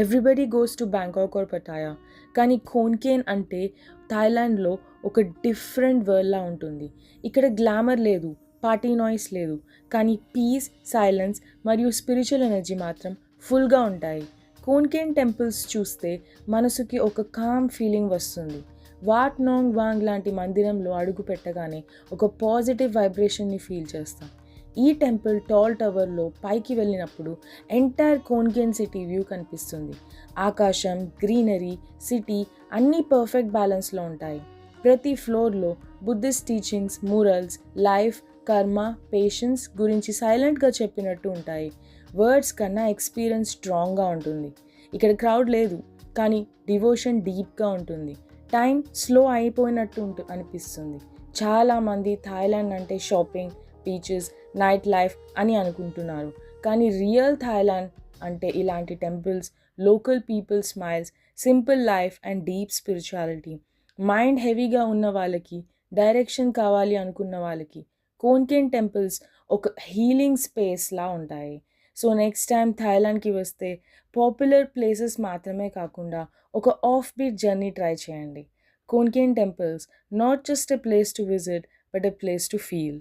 Everybody goes to Bangkok or Pattaya, కానీ Khon అంటే థాయిలాండ్లో ఒక డిఫరెంట్ వరల్డ్లా ఉంటుంది. ఇక్కడ గ్లామర్ లేదు, పార్టీ నాయిస్ లేదు, కానీ పీస్, సైలెన్స్ మరియు స్పిరిచువల్ ఎనర్జీ మాత్రం ఫుల్గా ఉంటాయి. ఖోన్కేన్ టెంపుల్స్ చూస్తే మనసుకి ఒక కామ్ ఫీలింగ్ వస్తుంది. వాట్ నాంగ్ వాంగ్ లాంటి మందిరంలో అడుగు పెట్టగానే ఒక పాజిటివ్ వైబ్రేషన్ని ఫీల్ చేస్తాం. ఈ టెంపుల్ టాల్ టవర్లో పైకి వెళ్ళినప్పుడు ఎంటైర్ కోన్కేన్ సిటీ వ్యూ కనిపిస్తుంది. ఆకాశం, గ్రీనరీ, సిటీ అన్నీ పర్ఫెక్ట్ బ్యాలెన్స్లో ఉంటాయి. ప్రతి ఫ్లోర్లో బుద్ధిస్ట్ టీచింగ్స్, మూరల్స్, లైఫ్, కర్మ, పేషెన్స్ గురించి సైలెంట్గా చెప్పినట్టు ఉంటాయి. వర్డ్స్ కన్నా ఎక్స్పీరియన్స్ స్ట్రాంగ్గా ఉంటుంది. ఇక్కడ క్రౌడ్ లేదు, కానీ డివోషన్ డీప్గా ఉంటుంది. టైం స్లో అయిపోయినట్టు అనిపిస్తుంది. చాలామంది థాయిలాండ్ అంటే షాపింగ్, బీచెస్, నైట్ లైఫ్ అని అనుకుంటున్నారు. కానీ రియల్ థాయిలాండ్ అంటే ఇలాంటి temples, local people smiles, simple life and deep spirituality. Mind హెవీగా ఉన్న వాళ్ళకి, డైరెక్షన్ కావాలి అనుకున్న వాళ్ళకి కోన్కేన్ టెంపుల్స్ ఒక హీలింగ్ స్పేస్లా ఉంటాయి. సో నెక్స్ట్ టైం థాయిలాండ్కి వస్తే పాపులర్ ప్లేసెస్ మాత్రమే కాకుండా ఒక ఆఫ్ బీట్ జర్నీ ట్రై చేయండి. Konkan temples not just a place to visit but a place to feel.